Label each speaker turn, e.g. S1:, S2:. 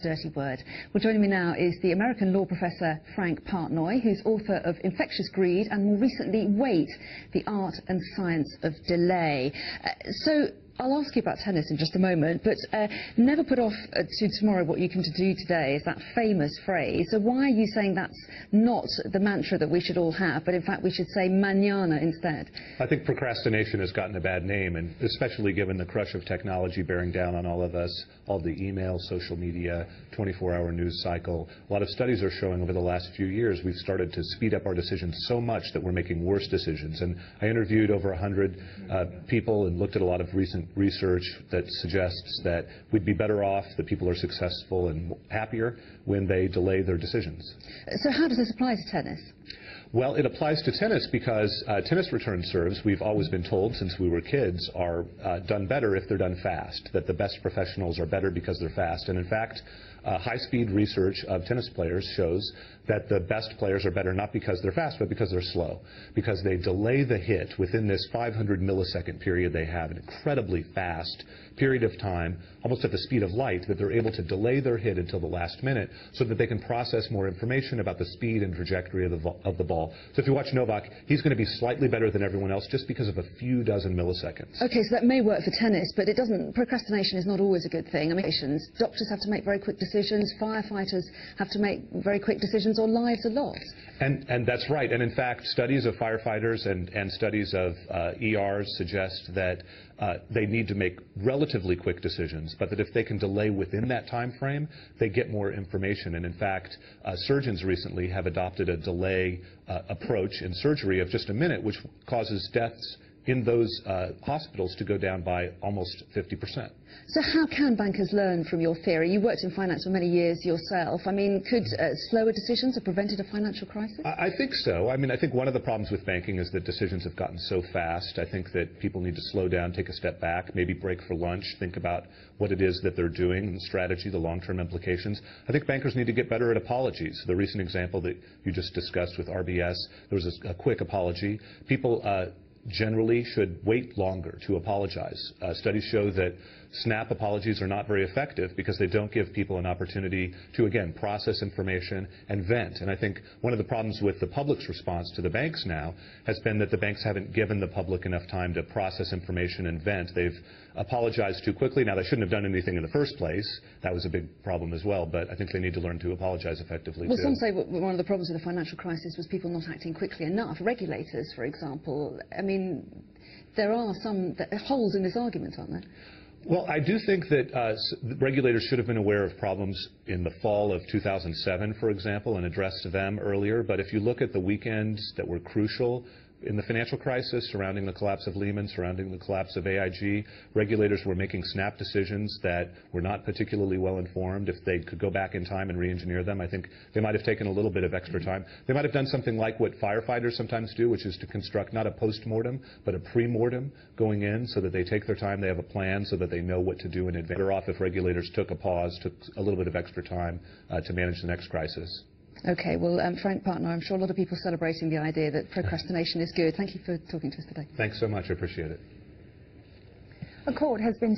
S1: dirty word. Well, joining me now is the American law professor Frank Partnoy, who's author of Infectious Greed and more recently Wait, the Art and Science of Delay. So I'll ask you about tennis in just a moment, but never put off to tomorrow what you can do today is that famous phrase. So why are you saying that's not the mantra that we should all have, but in fact we should say mañana instead?
S2: I think procrastination has gotten a bad name, and especially given the crush of technology bearing down on all of us, all the email, social media, 24-hour news cycle. A lot of studies are showing over the last few years we've started to speed up our decisions so much that we're making worse decisions. And I interviewed over 100 people and looked at a lot of recent research that suggests that we'd be better off, that people are successful and happier when they delay their decisions.
S1: So how does this apply to tennis?
S2: Well, it applies to tennis because tennis return serves, we've always been told since we were kids, are done better if they're done fast, that the best professionals are better because they're fast. And in fact, high-speed research of tennis players shows that the best players are better not because they're fast, but because they're slow, because they delay the hit within this 500 millisecond period. They have an incredibly fast period of time, almost at the speed of light, that they're able to delay their hit until the last minute so that they can process more information about the speed and trajectory of the ball. So if you watch Novak, he's going to be slightly better than everyone else just because of a few dozen milliseconds.
S1: Okay, so that may work for tennis, but it doesn't. Procrastination is not always a good thing. I mean, doctors have to make very quick decisions, firefighters have to make very quick decisions, or lives are lost.
S2: And that's right. And in fact, studies of firefighters and studies of ERs suggest that they need to make relatively quick decisions, but that if they can delay within that time frame, they get more information. And in fact, surgeons recently have adopted a delay approach in surgery of just a minute, which causes deaths in those hospitals to go down by almost 50%.
S1: So how can bankers learn from your theory? You worked in finance for many years yourself. I mean, could slower decisions have prevented a financial crisis?
S2: I think so. I mean, I think one of the problems with banking is that decisions have gotten so fast. I think that people need to slow down, take a step back, maybe break for lunch, think about what it is that they're doing, the strategy, the long-term implications. I think bankers need to get better at apologies. The recent example that you just discussed with RBS, there was a quick apology. People generally should wait longer to apologize. Studies show that snap apologies are not very effective because they don't give people an opportunity to, again, process information and vent. And I think one of the problems with the public's response to the banks now has been that the banks haven't given the public enough time to process information and vent. They've apologized too quickly. Now, they shouldn't have done anything in the first place. That was a big problem as well, but I think they need to learn to apologize effectively,
S1: well,
S2: too.
S1: Some say one of the problems with the financial crisis was people not acting quickly enough. Regulators, for example. I mean, there are some holes in this argument, aren't there?
S2: Well, I do think that regulators should have been aware of problems in the fall of 2007, for example, and addressed them earlier. But if you look at the weekends that were crucial in the financial crisis, surrounding the collapse of Lehman, surrounding the collapse of AIG, regulators were making snap decisions that were not particularly well informed. If they could go back in time and re-engineer them, I think they might have taken a little bit of extra time. They might have done something like what firefighters sometimes do, which is to construct not a post-mortem, but a pre-mortem going in so that they take their time, they have a plan so that they know what to do in advance. Better off if regulators took a pause, took a little bit of extra time to manage the next crisis.
S1: Okay, well, Frank Partnoy, I'm sure a lot of people celebrating the idea that procrastination is good. Thank you for talking to us today.
S2: Thanks so much. I appreciate it.
S1: A court has been